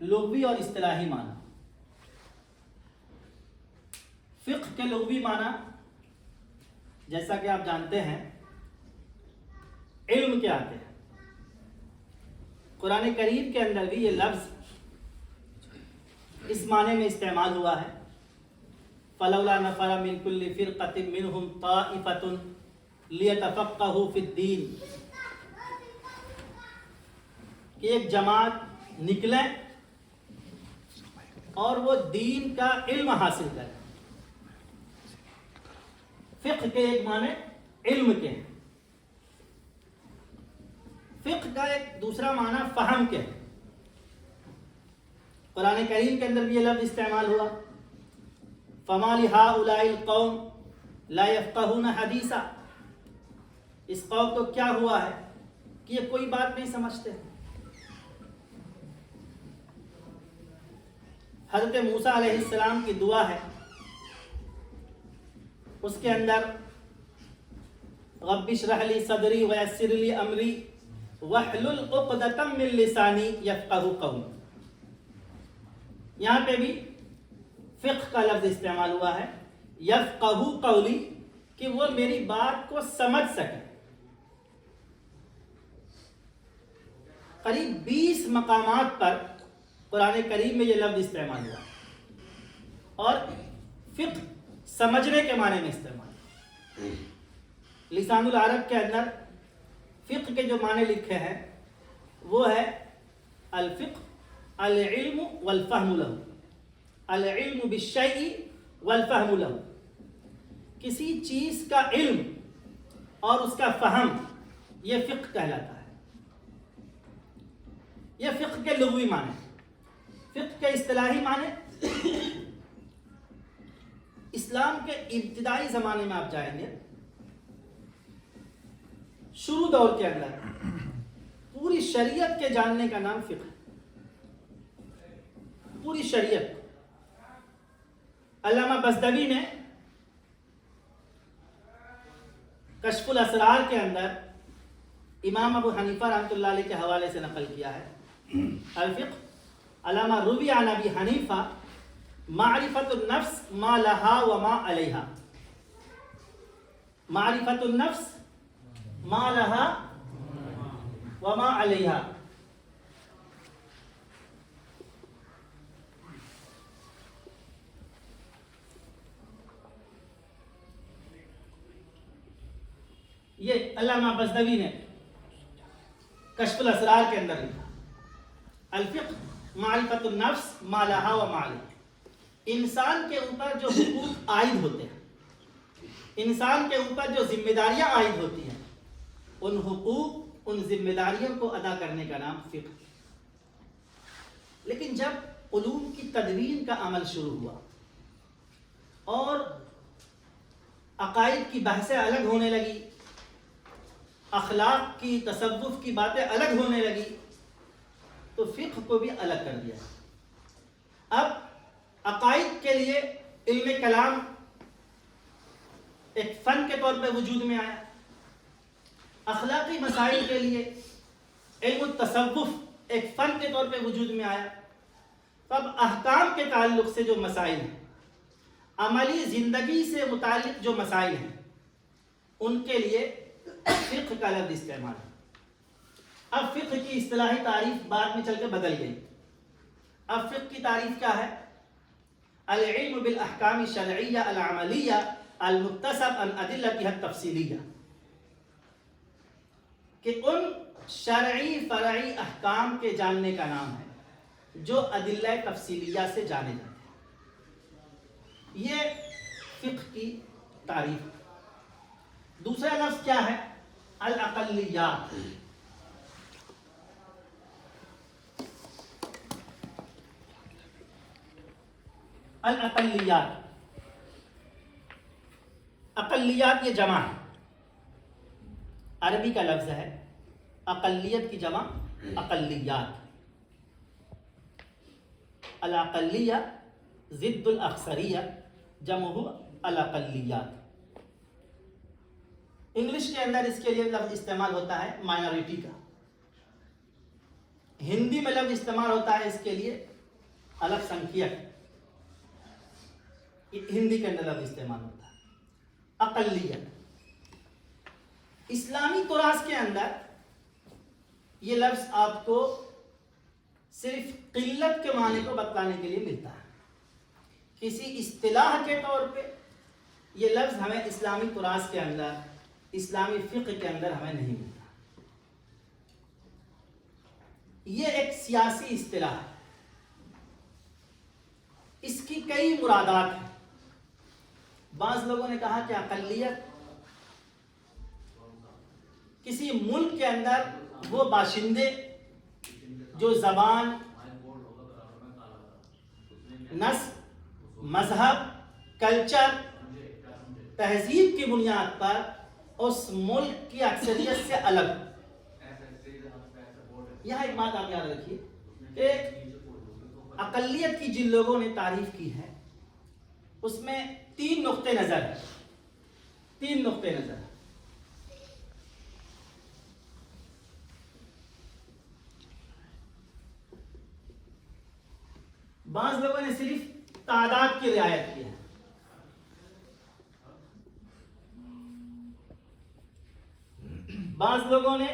لغوی اور اصطلاحی معنی۔ فقہ کے لغوی معنی جیسا کہ آپ جانتے ہیں علم کے آتے ہیں۔ قرآن کریم کے اندر بھی یہ لفظ اس معنی میں استعمال ہوا ہے، فلولا نفر من كل فرقة منهم طائفة ليتفقهوا في الدين، کہ ایک جماعت نکلے اور وہ دین کا علم حاصل کرے۔ فقہ کے ایک معنی علم کے ہیں، فقہ کا ایک دوسرا معنی فہم کے ہے۔ قرآن کریم کے اندر بھی یہ لفظ استعمال ہوا، فَمَا لِهَٰؤُلَاءِ الْقَوْمِ لَا يَفْقَهُونَ حَدِيثًا، اس قوم کو کیا ہوا ہے کہ یہ کوئی بات نہیں سمجھتے۔ حضرت موسیٰ علیہ السلام کی دعا ہے، اس کے اندر رب اشرح لی صدری ویسر لی امری واحلل عقدۃ من لسانی یفقہوا قولی۔ یہاں پہ بھی فقہ کا لفظ استعمال ہوا ہے، یفقہوا قولی، کہ وہ میری بات کو سمجھ سکے۔ قریب 20 مقامات پر قرآن کریم میں یہ لفظ استعمال ہوا اور فقہ سمجھنے کے معنی میں استعمال۔ لسان العرب کے اندر فقہ کے جو معنی لکھے ہیں وہ ہے الفقہ العلم والفہم لہ، العلم بالشیء والفہم لہ، کسی چیز کا علم اور اس کا فہم، یہ فقہ کہلاتا ہے۔ یہ فقہ کے لغوی معنی۔ فقہ کے اصطلاحی معنی، اسلام کے ابتدائی زمانے میں آپ جائیں گے، شروع دور کے اندر پوری شریعت کے جاننے کا نام فقہ ہے۔ پوری شریعت۔ علامہ بزدوی نے کشف الاسرار کے اندر امام ابو حنیفہ رحمۃ اللہ علیہ کے حوالے سے نقل کیا ہے، الفقہ علامہ روی عن ابی حنیفہ معرفت النفس ما لها وما علیہا، معرفت النفس ما لها وما علیہا۔ یہ علامہ بزدوی نے کشف الاسرار کے اندر لکھا، الفقہ معرفت النفس ما لها وما علیہا۔ انسان کے اوپر جو حقوق عائد ہوتے ہیں، انسان کے اوپر جو ذمہ داریاں عائد ہوتی ہیں، ان حقوق، ان ذمہ داریوں کو ادا کرنے کا نام فقہ۔ لیکن جب علوم کی تدوین کا عمل شروع ہوا اور عقائد کی بحثیں الگ ہونے لگی، اخلاق کی، تصوف کی باتیں الگ ہونے لگی، تو فقہ کو بھی الگ کر دیا۔ اب عقائد کے لیے علم کلام ایک فن کے طور پہ وجود میں آیا، اخلاقی مسائل کے لیے علم التصوف ایک فن کے طور پہ وجود میں آیا۔ تو اب احکام کے تعلق سے جو مسائل ہیں، عملی زندگی سے متعلق جو مسائل ہیں، ان کے لیے فقہ کا لفظ استعمال ہے۔ اب فقہ کی اصطلاحی تعریف بعد میں چل کے بدل گئی۔ اب فقہ کی تعریف کیا ہے؟ العلم بالاحکام الشرعیہ العملیہ المکتسب عن ادلتها التفصیلیہ، کہ ان شرعی فرعی احکام کے جاننے کا نام ہے جو ادلہ تفصیلیہ سے جانے جاتے ہیں۔ یہ فقہ کی تعریف۔ دوسرا لفظ کیا ہے؟ الاقلیات۔ الاقلیات، اقلیات یہ جمع ہے، عربی کا لفظ ہے، اقلیت کی جمع اقلیات۔ الاقلیہ ضد الاکثریہ، جمع الاقلیات۔ انگلش کے اندر اس کے لیے لفظ استعمال ہوتا ہے مائنورٹی کا۔ ہندی میں لفظ استعمال ہوتا ہے اس کے لیے الگ سنکھیک، ہندی کے اندر لفظ استعمال ہوتا ہے اقلیت۔ اسلامی تراث کے اندر یہ لفظ آپ کو صرف قلت کے معنی کو بتلانے کے لیے ملتا ہے، کسی اصطلاح کے طور پہ یہ لفظ ہمیں اسلامی تراث کے اندر، اسلامی فقہ کے اندر ہمیں نہیں ملتا۔ یہ ایک سیاسی اصطلاح ہے، اس کی کئی مرادات ہیں۔ بعض لوگوں نے کہا کہ اقلیت کسی ملک کے اندر وہ باشندے جو زبان، نسل، مذہب، کلچر، تہذیب کی بنیاد پر اس ملک کی اکثریت سے الگ۔ یہاں ایک بات آپ یاد رکھیے کہ اقلیت کی جن لوگوں نے تعریف کی ہے اس میں تین نقطے نظر ہیں، تین نقطے نظر ہیں۔ بعض لوگوں نے صرف تعداد کی رعایت کی ہے، بعض لوگوں نے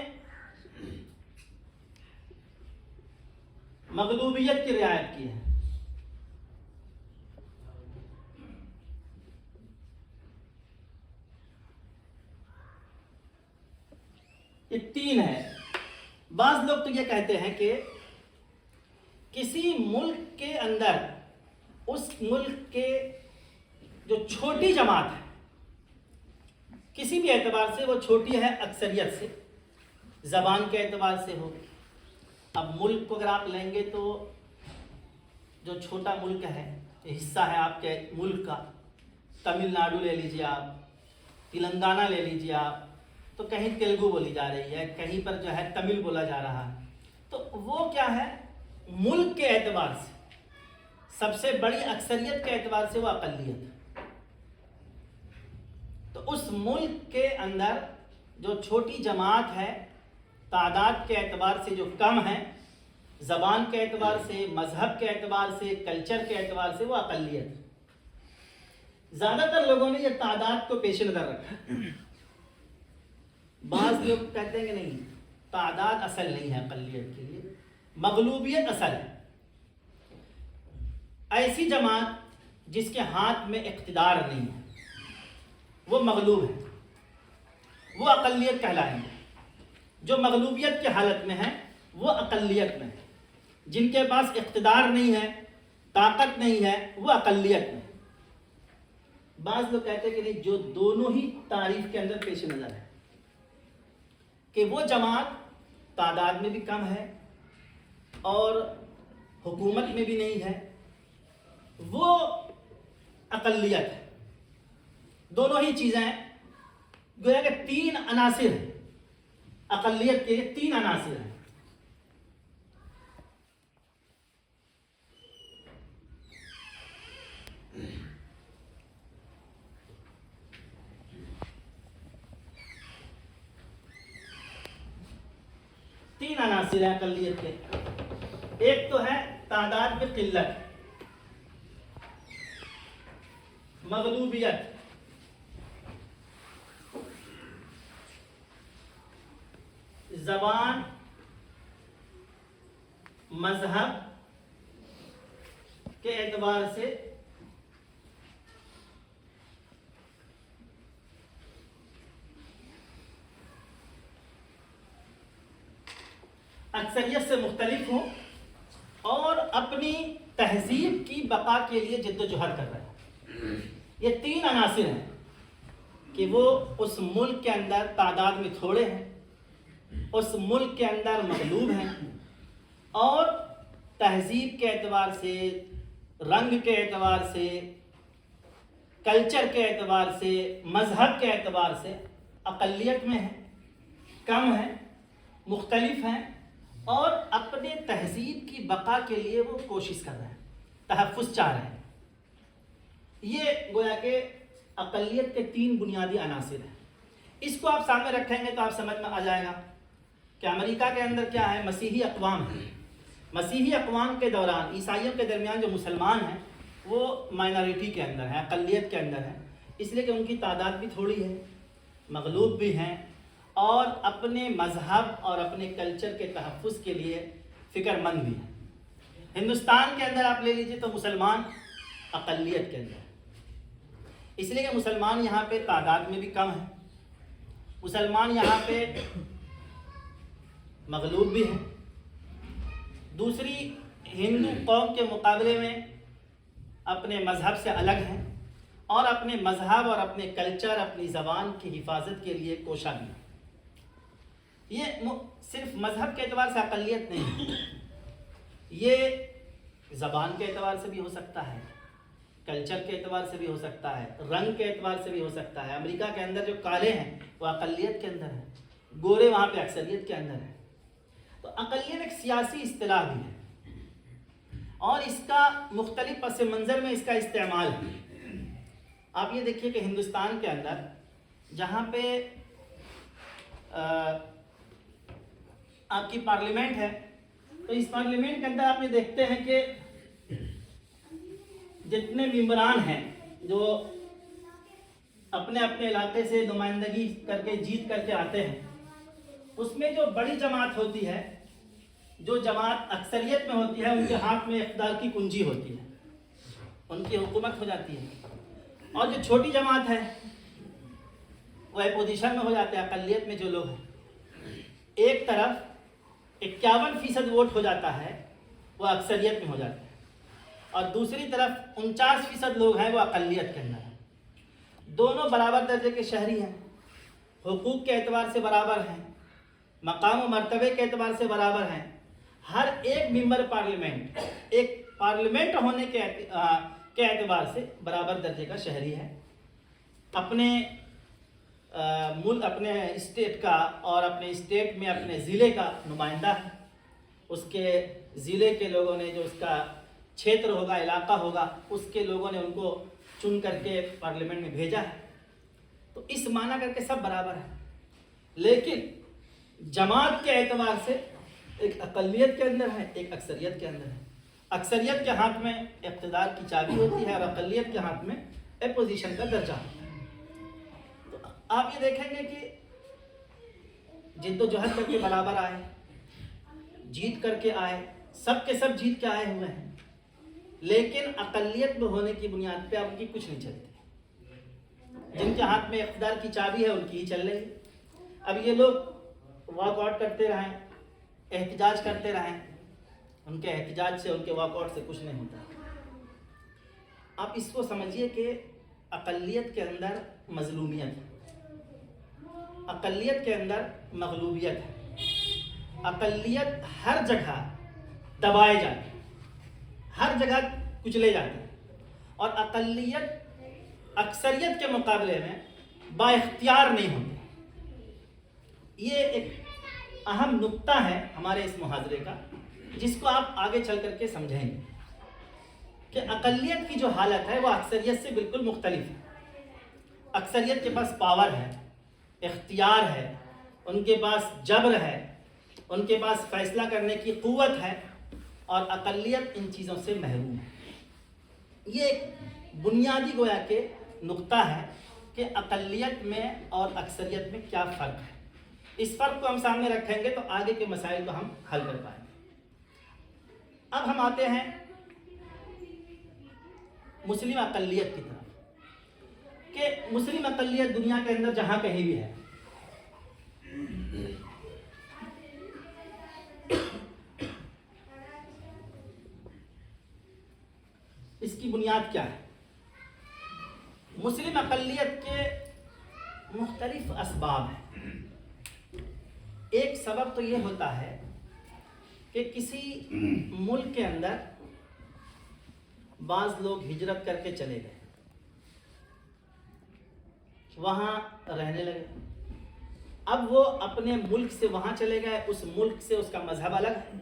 مغلوبیت کی رعایت کی ہے، یہ تین ہے۔ بعض لوگ تو یہ کہتے ہیں کہ کسی ملک کے اندر اس ملک کے جو چھوٹی جماعت ہے، کسی بھی اعتبار سے وہ چھوٹی ہے اکثریت سے، زبان کے اعتبار سے ہو۔ اب ملک کو اگر آپ لیں گے تو جو چھوٹا ملک ہے، حصہ ہے آپ کے ملک کا، تمل ناڈو لے لیجیے آپ، تلنگانہ لے لیجیے آپ، تو کہیں تیلگو بولی جا رہی ہے، کہیں پر جو ہے تمل بولا جا رہا ہے، تو وہ کیا ہے، ملک کے اعتبار سے سب سے بڑی اکثریت کے اعتبار سے وہ اقلیت ہے۔ تو اس ملک کے اندر جو چھوٹی جماعت ہے، تعداد کے اعتبار سے جو کم ہے، زبان کے اعتبار سے، مذہب کے اعتبار سے، کلچر کے اعتبار سے، وہ اقلیت ہے۔ زیادہ تر لوگوں نے یہ تعداد کو پیش نظر رکھا۔ بعض لوگ کہتے ہیں کہ نہیں، تعداد اصل نہیں ہے اقلیت کے لیے، مغلوبیت اصل ہے۔ ایسی جماعت جس کے ہاتھ میں اقتدار نہیں ہے وہ مغلوب ہے، وہ اقلیت کہلائیں گے۔ جو مغلوبیت کی حالت میں ہے وہ اقلیت میں ہے، جن کے پاس اقتدار نہیں ہے، طاقت نہیں ہے، وہ اقلیت میں ہے۔ بعض لوگ کہتے ہیں کہ نہیں، جو دونوں ہی تعریف کے اندر پیش نظر ہے، کہ وہ جماعت تعداد میں بھی کم ہے اور حکومت میں بھی نہیں ہے، وہ اقلیت ہے۔ دونوں ہی چیزیں گویا کہ تین عناصر ہیں، اقلیت کے تین عناصر ہیں۔ تین عناصر ہیں اقلیت کے۔ ایک تو ہے تعداد میں قلت، مغلوبیت، زبان، مذہب کے اعتبار سے اکثریت سے مختلف ہوں اور اپنی تہذیب کی بقا کے لیے جد و جہد کر رہے ہیں۔ یہ تین عناصر ہیں کہ وہ اس ملک کے اندر تعداد میں تھوڑے ہیں، اس ملک کے اندر مغلوب ہیں، اور تہذیب کے اعتبار سے، رنگ کے اعتبار سے، کلچر کے اعتبار سے، مذہب کے اعتبار سے اقلیت میں ہیں، کم ہیں، مختلف ہیں، اور اپنے تہذیب کی بقا کے لیے وہ کوشش کر رہے ہیں، تحفظ چاہ رہے ہیں۔ یہ گویا کہ اقلیت کے تین بنیادی عناصر ہیں۔ اس کو آپ سامنے رکھیں گے تو آپ سمجھ میں آ جائے گا کہ امریکہ کے اندر کیا ہے، مسیحی اقوام ہے، مسیحی اقوام کے دوران عیسائیوں کے درمیان جو مسلمان ہیں وہ مائنارٹی کے اندر ہیں، اقلیت کے اندر ہیں، اس لیے کہ ان کی تعداد بھی تھوڑی ہے، مغلوب بھی ہیں، اور اپنے مذہب اور اپنے کلچر کے تحفظ کے لیے فکر مند بھی ہیں۔ ہندوستان کے اندر آپ لے لیجیے تو مسلمان اقلیت کے اندر، اس لیے کہ مسلمان یہاں پہ تعداد میں بھی کم ہیں، مسلمان یہاں پہ مغلوب بھی ہیں، دوسری ہندو قوم کے مقابلے میں اپنے مذہب سے الگ ہیں، اور اپنے مذہب اور اپنے کلچر، اپنی زبان کی حفاظت کے لیے کوشاں بھی ہیں۔ یہ صرف مذہب کے اعتبار سے اقلیت نہیں ہے، یہ زبان کے اعتبار سے بھی ہو سکتا ہے، کلچر کے اعتبار سے بھی ہو سکتا ہے، رنگ کے اعتبار سے بھی ہو سکتا ہے۔ امریکہ کے اندر جو کالے ہیں وہ اقلیت کے اندر ہیں، گورے وہاں پہ اکثریت کے اندر ہیں۔ تو اقلیت ایک سیاسی اصطلاح بھی ہے، اور اس کا مختلف پس منظر میں اس کا استعمال ہے۔ آپ یہ دیکھیے کہ ہندوستان کے اندر جہاں پہ آپ کی پارلیمنٹ ہے، تو اس پارلیمنٹ کے اندر آپ یہ دیکھتے ہیں کہ جتنے ممبران ہیں جو اپنے اپنے علاقے سے نمائندگی کر کے جیت کر کے آتے ہیں، اس میں جو بڑی جماعت ہوتی ہے، جو جماعت اکثریت میں ہوتی ہے، ان کے ہاتھ میں اقتدار کی کنجی ہوتی ہے، ان کی حکومت ہو جاتی ہے۔ اور جو چھوٹی جماعت ہے وہ اپوزیشن میں ہو جاتے ہیں، اقلیت میں جو لوگ ہیں، ایک طرف 51% ووٹ ہو جاتا ہے وہ اکثریت میں ہو جاتے ہیں، اور دوسری طرف 49% لوگ ہیں وہ اقلیت کے اندر ہیں۔ دونوں برابر درجے کے شہری ہیں، حقوق کے اعتبار سے برابر ہیں، مقام و مرتبے کے اعتبار سے برابر ہیں۔ ہر ایک ممبر پارلیمنٹ ایک پارلیمنٹ ہونے کے اعتبار سے برابر درجے کا شہری ہے، اپنے ملک، اپنے اسٹیٹ کا، اور اپنے اسٹیٹ میں اپنے ضلع کا نمائندہ ہے۔ اس کے ضلع کے لوگوں نے، جو اس کا چھیتر ہوگا، علاقہ ہوگا، اس کے لوگوں نے ان کو چن کر کے پارلیمنٹ میں بھیجا ہے۔ تو اس معنی کر کے سب برابر ہیں، لیکن جماعت کے اعتبار سے ایک اقلیت کے اندر ہے، ایک اکثریت کے اندر ہے۔ اکثریت کے ہاتھ میں اقتدار کی چابی ہوتی ہے، اور اقلیت کے ہاتھ میں اپوزیشن کا درجہ ہوتا ہے۔ تو آپ یہ دیکھیں گے کہ جد و جہد کر کے برابر آئے، جیت کر کے آئے، سب کے سب جیت کے آئے ہوئے ہیں، لیکن اقلیت میں ہونے کی بنیاد پہ ان کی کچھ نہیں چلتی۔ جن کے ہاتھ میں اقتدار کی چابی ہے ان کی ہی چل رہی ہے۔ اب یہ لوگ واک آؤٹ کرتے رہیں، احتجاج کرتے رہیں، ان کے احتجاج سے، ان کے واک آؤٹ سے کچھ نہیں ہوتا۔ آپ اس کو سمجھیے کہ اقلیت کے اندر مظلومیت ہے، اقلیت کے اندر مغلوبیت ہے، اقلیت ہر جگہ دبائے جاتے ہیں، ہر جگہ کچلے جاتے ہیں، اور اقلیت اکثریت کے مقابلے میں با اختیار نہیں ہوتے۔ یہ ایک اہم نقطہ ہے ہمارے اس محاضرے کا، جس کو آپ آگے چل کر کے سمجھیں گے کہ اقلیت کی جو حالت ہے وہ اکثریت سے بالکل مختلف ہے۔ اکثریت کے پاس پاور ہے، اختیار ہے، ان کے پاس جبر ہے، ان کے پاس فیصلہ کرنے کی قوت ہے، اور اقلیت ان چیزوں سے محروم ہے۔ یہ ایک بنیادی گویا کہ نقطہ ہے کہ اقلیت میں اور اکثریت میں کیا فرق ہے۔ اس فرق کو ہم سامنے رکھیں گے تو آگے کے مسائل کو ہم حل کر پائیں گے۔ اب ہم آتے ہیں مسلم اقلیت کی طرف، کہ مسلم اقلیت دنیا کے اندر جہاں کہیں بھی ہے، اس کی بنیاد کیا ہے؟ مسلم اقلیت کے مختلف اسباب ہیں۔ ایک سبب تو یہ ہوتا ہے کہ کسی ملک کے اندر بعض لوگ ہجرت کر کے چلے گئے، وہاں رہنے لگے، اب وہ اپنے ملک سے وہاں چلے گئے، اس ملک سے اس کا مذہب الگ ہے،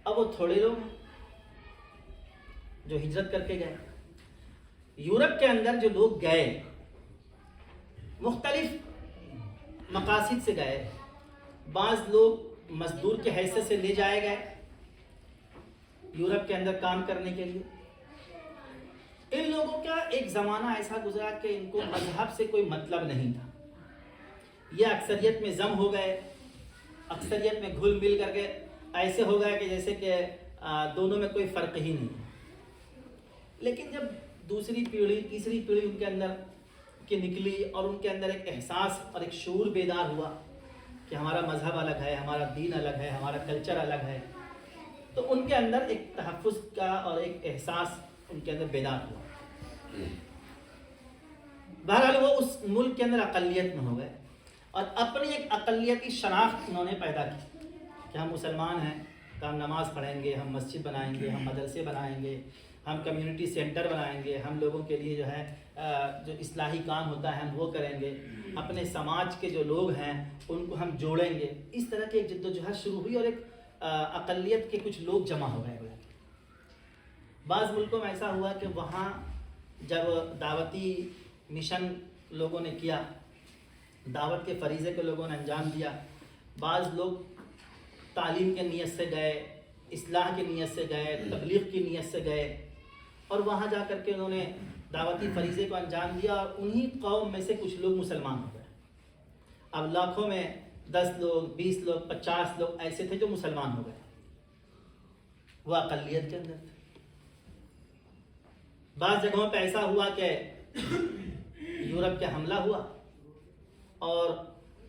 اب وہ تھوڑے لوگ ہیں جو ہجرت کر کے گئے۔ یورپ کے اندر جو لوگ گئے مختلف مقاصد سے گئے، بعض لوگ مزدور کے حیثیت سے لے جائے گئے، یورپ کے اندر کام کرنے کے لیے. ان لوگوں کا ایک زمانہ ایسا گزرا کہ ان کو مذہب سے کوئی مطلب نہیں تھا. یہ اکثریت میں ضم ہو گئے, اکثریت میں گھل مل کر کے ایسے ہو گئے کہ جیسے کہ دونوں میں کوئی فرق ہی نہیں ہے. لیکن جب دوسری پیڑھی تیسری پیڑھی ان کے اندر کی نکلی اور ان کے اندر ایک احساس اور ایک شعور بیدار ہوا کہ ہمارا مذہب الگ ہے, ہمارا دین الگ ہے, ہمارا کلچر الگ ہے, تو ان کے اندر ایک تحفظ کا اور ایک احساس ان کے اندر بیدار ہوا. بہرحال وہ اس ملک کے اندر اقلیت میں ہو گئے اور اپنی ایک اقلیتی شناخت انہوں نے پیدا کی کہ ہم مسلمان ہیں تو ہم نماز پڑھیں گے, ہم مسجد بنائیں گے, ہم مدرسے بنائیں گے, ہم کمیونٹی سینٹر بنائیں گے, ہم لوگوں کے لیے جو ہے جو اصلاحی کام ہوتا ہے ہم وہ کریں گے, اپنے سماج کے جو لوگ ہیں ان کو ہم جوڑیں گے. اس طرح کی ایک جدوجہد شروع ہوئی اور ایک اقلیت کے کچھ لوگ جمع ہو گئے. بعض ملکوں میں ایسا ہوا کہ وہاں جب دعوتی مشن لوگوں نے کیا, دعوت کے فریضے کو لوگوں نے انجام دیا, بعض لوگ تعلیم کے نیت سے گئے, اصلاح کی نیت سے گئے, تبلیغ کی نیت سے گئے اور وہاں جا کر کے انہوں نے دعوتی فریضے کو انجام دیا اور انہی قوم میں سے کچھ لوگ مسلمان ہو گئے. اب لاکھوں میں 10 لوگ, 20 لوگ, 50 لوگ ایسے تھے جو مسلمان ہو گئے, وہ اقلیت کے اندر تھے. بعض جگہوں پہ ایسا ہوا کہ یورپ کا حملہ ہوا اور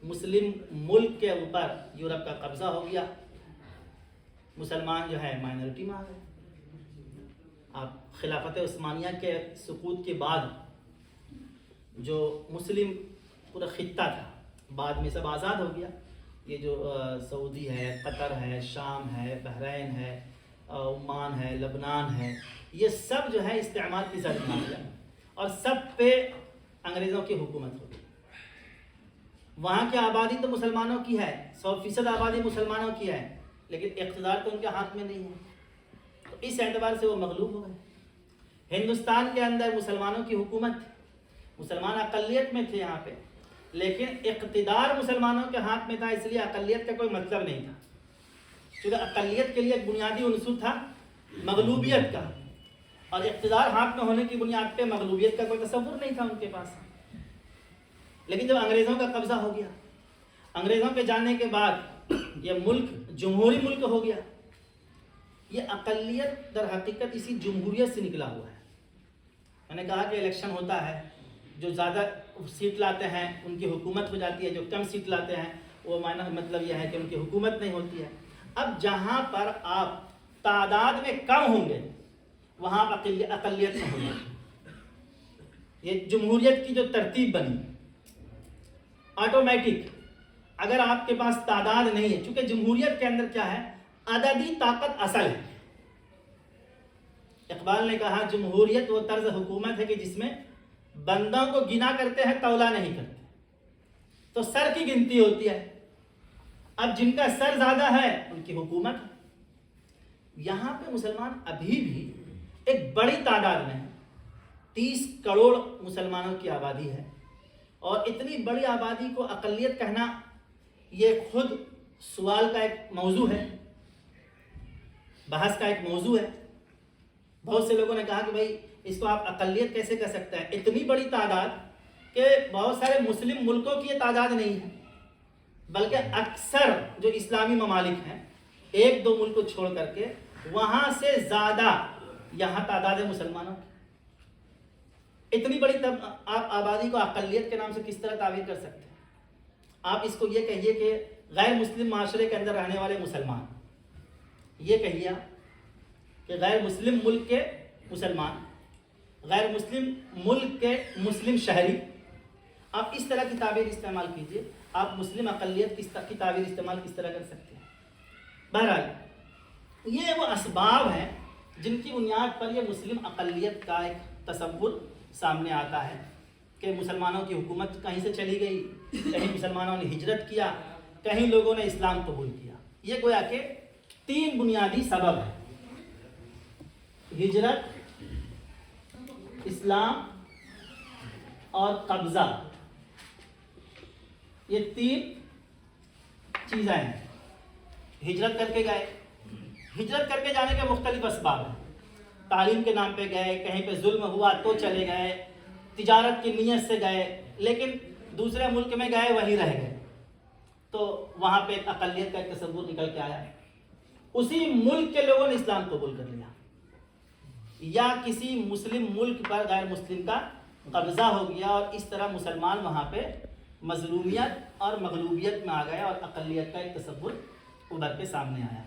مسلم ملک کے اوپر یورپ کا قبضہ ہو گیا, مسلمان جو ہے مائنورٹی میں آ گئے. آپ خلافت عثمانیہ کے سقوط کے بعد جو مسلم پورا خطہ تھا بعد میں سب آزاد ہو گیا. یہ جو سعودی ہے, قطر ہے, شام ہے, بحرین ہے, عمان ہے, لبنان ہے, یہ سب جو ہے استعمار کی زد میں آ گیا اور سب پہ انگریزوں کی حکومت ہوگی. وہاں کی آبادی تو مسلمانوں کی ہے, 100% آبادی مسلمانوں کی ہے, لیکن اقتدار تو ان کے ہاتھ میں نہیں ہے. تو اس اعتبار سے وہ مغلوب ہو گئے. ہندوستان کے اندر مسلمانوں کی حکومت تھی, مسلمان اقلیت میں تھے یہاں پہ, لیکن اقتدار مسلمانوں کے ہاتھ میں تھا, اس لیے اقلیت کا کوئی مطلب نہیں تھا. کیونکہ اقلیت کے لیے ایک بنیادی عنصر تھا مغلوبیت کا, اور اقتدار ہاتھ میں ہونے کی بنیاد پہ مغلوبیت کا کوئی تصور نہیں تھا ان کے پاس. لیکن جب انگریزوں کا قبضہ ہو گیا, انگریزوں کے جانے کے بعد یہ ملک جمہوری ملک ہو گیا. یہ اقلیت در حقیقت اسی جمہوریت سے نکلا ہوا ہے. میں نے کہا کہ الیکشن ہوتا ہے, جو زیادہ سیٹ لاتے ہیں ان کی حکومت ہو جاتی ہے, جو کم سیٹ لاتے ہیں وہ مطلب یہ ہے کہ ان کی حکومت نہیں ہوتی ہے. اب جہاں پر آپ تعداد میں کم ہوں گے وہاں اقلیت میں ہوں گے. یہ جمہوریت کی جو ترتیب بنی آٹومیٹک, اگر آپ کے پاس تعداد نہیں ہے, چونکہ جمہوریت کے اندر کیا ہے, عددی طاقت اصل ہے. اقبال نے کہا جمہوریت وہ طرز حکومت ہے کہ جس میں بندوں کو گنا کرتے ہیں, تولا نہیں کرتے. تو سر کی گنتی ہوتی ہے. اب جن کا سر زیادہ ہے ان کی حکومت ہے. یہاں پہ مسلمان ابھی بھی ایک بڑی تعداد میں 30 کروڑ مسلمانوں کی آبادی ہے, اور اتنی بڑی آبادی کو اقلیت کہنا یہ خود سوال کا ایک موضوع ہے, بحث کا ایک موضوع ہے. بہت سے لوگوں نے کہا کہ بھائی اس کو آپ اقلیت کیسے کہہ سکتے ہیں, اتنی بڑی تعداد کہ بہت سارے مسلم ملکوں کی یہ تعداد نہیں ہے, بلکہ اکثر جو اسلامی ممالک ہیں 1-2 ملک کو چھوڑ کر کے وہاں سے زیادہ یہاں تعداد ہے مسلمانوں کی. اتنی بڑی آپ آبادی کو اقلیت کے نام سے کس طرح تعبیر کر سکتے ہیں؟ آپ اس کو یہ کہیے کہ غیر مسلم معاشرے کے اندر رہنے والے مسلمان, یہ کہیے کہ غیر مسلم ملک کے مسلمان, غیر مسلم ملک کے مسلم شہری, آپ اس طرح کی تعبیر استعمال کیجئے. آپ مسلم اقلیت کی تعبیر استعمال کس طرح کر سکتے ہیں؟ بہرحال یہ وہ اسباب ہیں جن کی بنیاد پر یہ مسلم اقلیت کا ایک تصور سامنے آتا ہے کہ مسلمانوں کی حکومت کہیں سے چلی گئی, کہیں مسلمانوں نے ہجرت کیا, کہیں لوگوں نے اسلام قبول کیا. یہ گویا کہ 3 بنیادی سبب ہیں, ہجرت, اسلام اور قبضہ. یہ 3 چیزیں ہیں. ہجرت کر کے گئے, ہجرت کر کے جانے کے مختلف اسباب ہیں. تعلیم کے نام پہ گئے, کہیں پہ ظلم ہوا تو چلے گئے, تجارت کی نیت سے گئے, لیکن دوسرے ملک میں گئے وہیں رہ گئے, تو وہاں پہ ایک اقلیت کا ایک تصور نکل کے آیا. اسی ملک کے لوگوں نے اسلام قبول کر لیا, یا کسی مسلم ملک پر غیر مسلم کا قبضہ ہو گیا, اور اس طرح مسلمان وہاں پہ مظلومیت اور مغلوبیت میں آ گئے, اور اقلیت کا ایک تصور ابھر کے سامنے آیا.